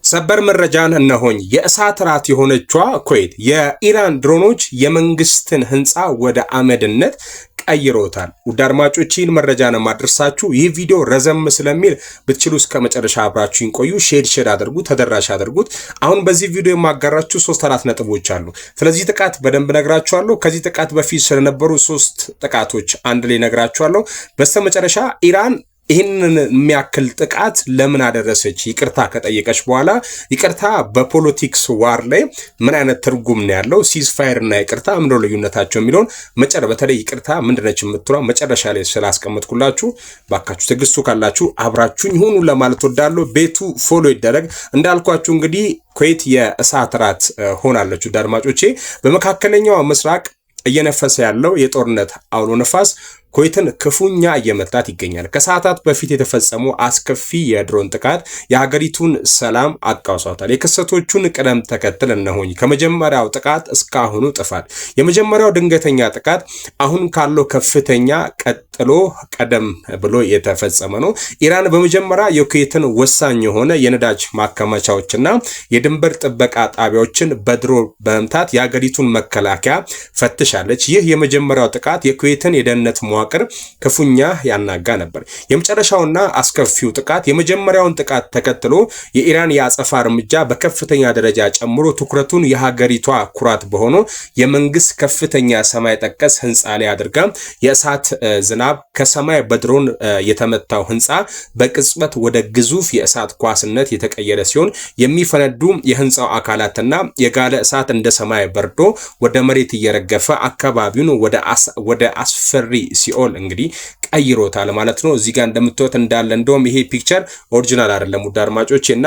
ሰበር መረጃን እነሆኝ። የእሳት ራት የሆነችዋ ኩዌት የኢራን ድሮኖች የመንግስትን ህንፃ ወደ አመድነት ቀይሮታል። ውድ አድማጮች ይህን መረጃ ነው ማድረሳችሁ። ይህ ቪዲዮ ረዘም ስለሚል ብትችሉ እስከ መጨረሻ አብራችሁን ቆዩ። ሼር አድርጉ፣ ተደራሽ አድርጉት። አሁን በዚህ ቪዲዮ የማጋራችሁ 3-4 ነጥቦች አሉ። ስለዚህ ጥቃት በደንብ ነግራችኋለሁ። ከዚህ ጥቃት በፊት ስለነበሩ 3 ጥቃቶች አንድ ላይ ነግራችኋለሁ። በስተመጨረሻ ኢራን ይህንን የሚያክል ጥቃት ለምን አደረሰች ይቅርታ ከጠየቀች በኋላ ይቅርታ በፖለቲክስ ዋር ላይ ምን አይነት ትርጉም ነው ያለው፣ ሲዝፋየር እና ይቅርታ ምንድነው ልዩነታቸው የሚለውን በተለይ ይቅርታ ምንድነች የምትለው መጨረሻ ላይ ስላስቀምጥኩላችሁ ባካችሁ ትግስቱ ካላችሁ አብራችሁኝ ሁኑ ለማለት ወዳለሁ። ቤቱ ፎሎ ይደረግ። እንዳልኳችሁ እንግዲህ ኩዌት የእሳት ራት ሆናለች። አድማጮቼ በመካከለኛው ምስራቅ እየነፈሰ ያለው የጦርነት አውሎ ነፋስ ኩዌትን ክፉኛ እየመታት ይገኛል። ከሰዓታት በፊት የተፈጸመው አስከፊ የድሮን ጥቃት የሀገሪቱን ሰላም አቃውሷታል። የክስተቶቹን ቅደም ተከተል እነሆኝ። ከመጀመሪያው ጥቃት እስካሁኑ ጥፋት። የመጀመሪያው ድንገተኛ ጥቃት አሁን ካለው ከፍተኛ ቀጥሎ ቀደም ብሎ የተፈጸመ ነው። ኢራን በመጀመሪያ የኩዌትን ወሳኝ የሆነ የነዳጅ ማከማቻዎችና የድንበር ጥበቃ ጣቢያዎችን በድሮን በመምታት የሀገሪቱን መከላከያ ፈትሻለች። ይህ የመጀመሪያው ጥቃት የኩዌትን የደህንነት መዋቅር ክፉኛ ያናጋ ነበር። የመጨረሻውና አስከፊው ጥቃት የመጀመሪያውን ጥቃት ተከትሎ የኢራን የአጸፋ እርምጃ በከፍተኛ ደረጃ ጨምሮ ትኩረቱን የሀገሪቷ ኩራት በሆነው የመንግስት ከፍተኛ ሰማይ ጠቀስ ህንፃ ላይ አድርጋ የእሳት ዝናብ ከሰማይ በድሮን የተመታው ህንፃ በቅጽበት ወደ ግዙፍ የእሳት ኳስነት የተቀየረ ሲሆን የሚፈነዱ የህንፃው አካላትና የጋለ እሳት እንደ ሰማይ በርዶ ወደ መሬት እየረገፈ አካባቢውን ወደ አስፈሪ ሲኦል እንግዲህ ቀይሮታል ማለት ነው። እዚህ ጋር እንደምታዩት እንዳለ እንደውም ይሄ ፒክቸር ኦሪጂናል አይደለም ውድ አድማጮች። እና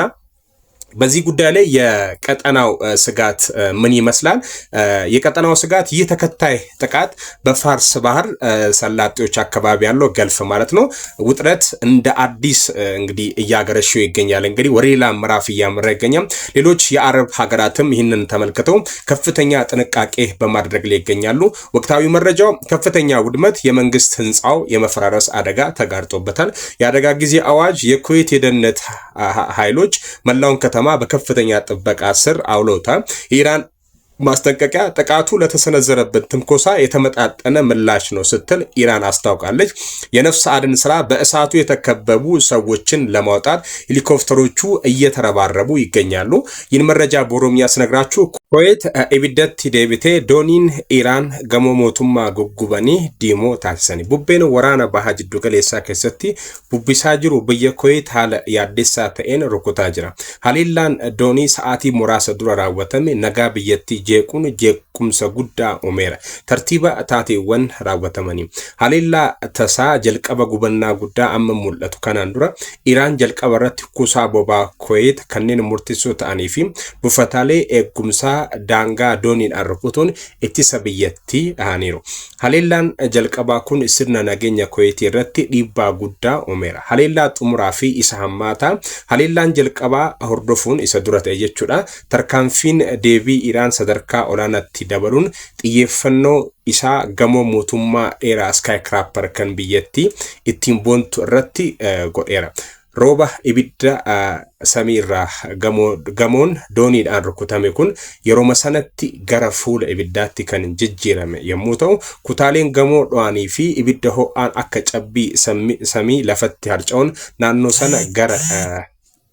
በዚህ ጉዳይ ላይ የቀጠናው ስጋት ምን ይመስላል? የቀጠናው ስጋት ይህ ተከታይ ጥቃት በፋርስ ባህር ሰላጤዎች አካባቢ ያለው ገልፍ ማለት ነው ውጥረት እንደ አዲስ እንግዲህ እያገረሸው ይገኛል። እንግዲህ ወደ ሌላ ምዕራፍ እያመራ ይገኛል። ሌሎች የአረብ ሀገራትም ይህንን ተመልክተው ከፍተኛ ጥንቃቄ በማድረግ ላይ ይገኛሉ። ወቅታዊ መረጃው ከፍተኛ ውድመት፣ የመንግስት ህንፃው የመፈራረስ አደጋ ተጋርጦበታል። የአደጋ ጊዜ አዋጅ የኩዌት የደህንነት ኃይሎች መላውን ከተማ በከፍተኛ ጥበቃ ስር አውለውታል። የኢራን ማስጠንቀቂያ ጥቃቱ ለተሰነዘረበት ትንኮሳ የተመጣጠነ ምላሽ ነው ስትል ኢራን አስታውቃለች። የነፍስ አድን ስራ በእሳቱ የተከበቡ ሰዎችን ለማውጣት ሄሊኮፕተሮቹ እየተረባረቡ ይገኛሉ። ይህን መረጃ በኦሮሚያ ስነግራችሁ ኩዌት ኢቢደት ዴቢቴ ዶኒን ኢራን ገሞሞቱማ ጉጉበኒ ዲሞ ታሰኒ ቡቤን ወራና ባሃጅዱ ገሌሳ ከሰቲ ቡቢሳ ጅሩ በየ ኩዌት ሀለ ያዴሳ ተኤን ሩኩታ ጅራ ሀሊላን ዶኒ ሰዓቲ ሙራሰ ዱራ ራወተሜ ነጋ ብየቲ ጄቁን ጄቁምሰ ጉዳ ኦሜራ ተርቲባ ታቴወን ራወተመኒ ሀሊላ ተሳ ጀልቀበ ጉበና ጉዳ አመሙለቱ ከናንዱራ ኢራን ጀልቀበ ረት ኩሳ ቦባ ኩዌት ከኔን ሙርቲሶ ታኒፊ ቡፈታሌ ኤጉምሳ ዳንጋ ዶኒን አርኩቱን ኢትሰ ብየቲ ሃኒሩ ሀሊላን ጀልቀባ ኩን ስርና ነገኛ ኩዌት ረቲ ዲባ ጉዳ ኦሜራ ሀሊላ ጡሙራፊ ኢሳማታ ሀሊላን ጀልቀባ ሆርዶፉን ኢሰዱረት እየቹዳ ተርካንፊን ዴቪ ኢራን ሰደርካ ኦላናቲ ደበሉን ጥየፈኖ ኢሳ ገሞ ሞቱማ ኤራ ስካይ ክራፐር ከን ብየቲ ኢቲን ቦንቱ ረቲ ጎዴራ ሮባ ኢቢዳ ሰሚራ ገሞን ዶኒidhaan rukutame kun yeroo masanatti gara fuula ibiddaatti kan jijjiirame yommuu ta'u kutaaleen gamoo dho'anii fi ibidda ho'aan akka cabbii samii lafatti harca'uun naannoo sana gara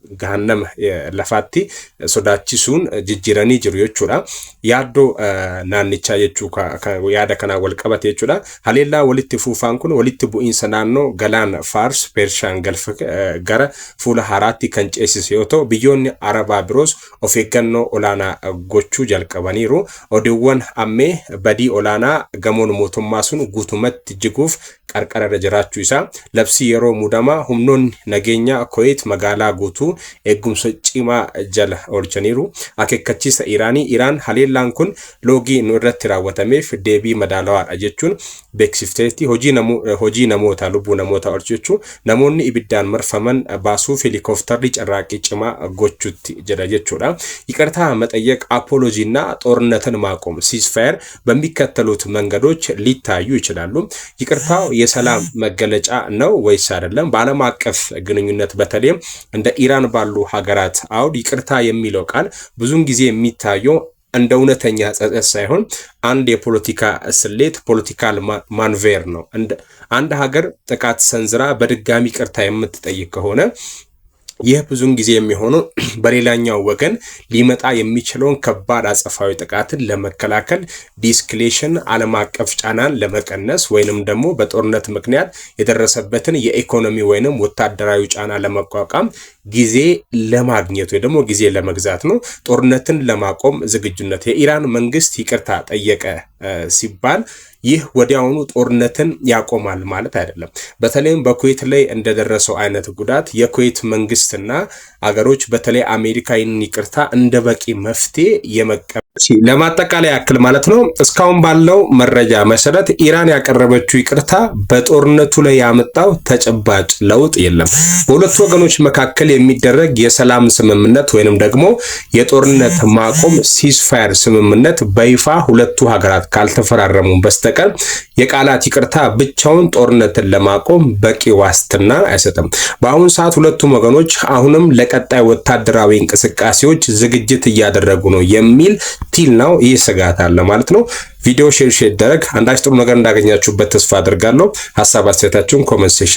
gahannama lafaatti sodaachisuun jijjiiranii jiru jechuudha. Yaaddoo naannichaa jechuu yaada kana wal qabate jechuudha. Haleellaa walitti fuufaan kun walitti bu'iinsa naannoo galaana Faars Pershaan galfa gara fuula haraatti kan ceesise yoo ta'u biyyoonni Arabaa biroos of eeggannoo olaanaa gochuu jalqabaniiru. Odeewwan ammee badii olaanaa gamoon mootummaa sun guutumatti jiguuf qarqara jiraachuu isaa labsii yeroo mudamaa humnoonni nageenya Kuwait magaalaa guutuu eegumsa cimaa jala oolchaniiru. Akeekkachiisa Iraan haleellaan kun loogii nu irratti raawwatameef deebii madaalawaadha jechuun beeksifteetti. Hojii namoota lubbuu namoota oolchuu namoonni ibiddaan marfaman baasuuf helikopterri carraaqii cimaa gochuutti jedha jechuudha. ይቅርታ መጠየቅ አፖሎጂና ጦርነትን ማቆም ሲዝፋየር በሚከተሉት መንገዶች ሊታዩ ይችላሉ። ይቅርታው የሰላም መገለጫ ነው ወይስ አይደለም? በዓለም አቀፍ ግንኙነት በተለይም እንደ ኢራን ባሉ ሀገራት አውድ ይቅርታ የሚለው ቃል ብዙውን ጊዜ የሚታየው እንደ እውነተኛ ጸጸት ሳይሆን አንድ የፖለቲካ ስሌት ፖለቲካል ማንቬር ነው። አንድ ሀገር ጥቃት ሰንዝራ በድጋሚ ይቅርታ የምትጠይቅ ከሆነ ይህ ብዙውን ጊዜ የሚሆነው በሌላኛው ወገን ሊመጣ የሚችለውን ከባድ አጸፋዊ ጥቃትን ለመከላከል ዲስክሌሽን ዓለም አቀፍ ጫናን ለመቀነስ ወይንም ደግሞ በጦርነት ምክንያት የደረሰበትን የኢኮኖሚ ወይንም ወታደራዊ ጫና ለመቋቋም ጊዜ ለማግኘት ወይ ደግሞ ጊዜ ለመግዛት ነው። ጦርነትን ለማቆም ዝግጁነት የኢራን መንግስት ይቅርታ ጠየቀ ሲባል ይህ ወዲያውኑ ጦርነትን ያቆማል ማለት አይደለም። በተለይም በኩዌት ላይ እንደደረሰው አይነት ጉዳት የኩዌት መንግስትና አገሮች በተለይ አሜሪካ ይህንን ይቅርታ እንደ በቂ መፍትሄ የመቀበል ለማጠቃለያ ያክል ማለት ነው። እስካሁን ባለው መረጃ መሰረት ኢራን ያቀረበችው ይቅርታ በጦርነቱ ላይ ያመጣው ተጨባጭ ለውጥ የለም። በሁለቱ ወገኖች መካከል የሚደረግ የሰላም ስምምነት ወይንም ደግሞ የጦርነት ማቆም ሲዝፋየር ስምምነት በይፋ ሁለቱ ሀገራት ካልተፈራረሙ በስተቀር የቃላት ይቅርታ ብቻውን ጦርነትን ለማቆም በቂ ዋስትና አይሰጥም። በአሁኑ ሰዓት ሁለቱም ወገኖች አሁንም ለቀጣይ ወታደራዊ እንቅስቃሴዎች ዝግጅት እያደረጉ ነው የሚል ቲል ነው። ይህ ስጋት አለ ማለት ነው። ቪዲዮ ሼር ይደረግ። አንዳች ጥሩ ነገር እንዳገኛችሁበት ተስፋ አድርጋለሁ። ሐሳብ አስተያየታችሁን ኮሜንት ሴክሽን